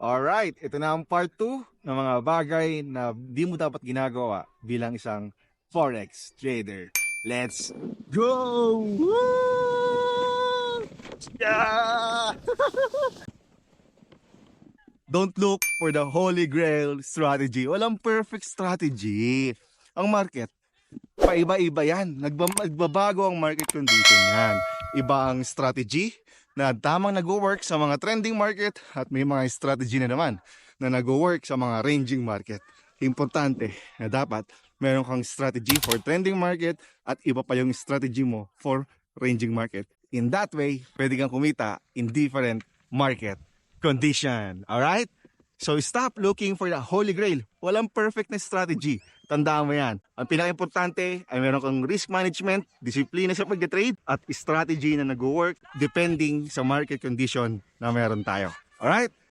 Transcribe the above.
Alright, ito na ang part 2 ng mga bagay na di mo dapat ginagawa bilang isang Forex trader. Let's go! Woo! Yeah! Don't look for the holy grail strategy. Walang perfect strategy. Ang market, paiba-iba yan. Nagbabago ang market condition yan. Iba ang strategy na tamang nag-work sa mga trending market at may mga strategy na naman na nag-work sa mga ranging market. Importante na dapat meron kang strategy for trending market at iba pa yung strategy mo for ranging market. In that way, pwede kang kumita in different market condition. Alright? So stop looking for the holy grail. Walang perfect na strategy. Tandaan mo yan. Ang pinaka-importante ay meron kang risk management, disiplina sa pag-trade, at strategy na nag-work depending sa market condition na meron tayo. Alright?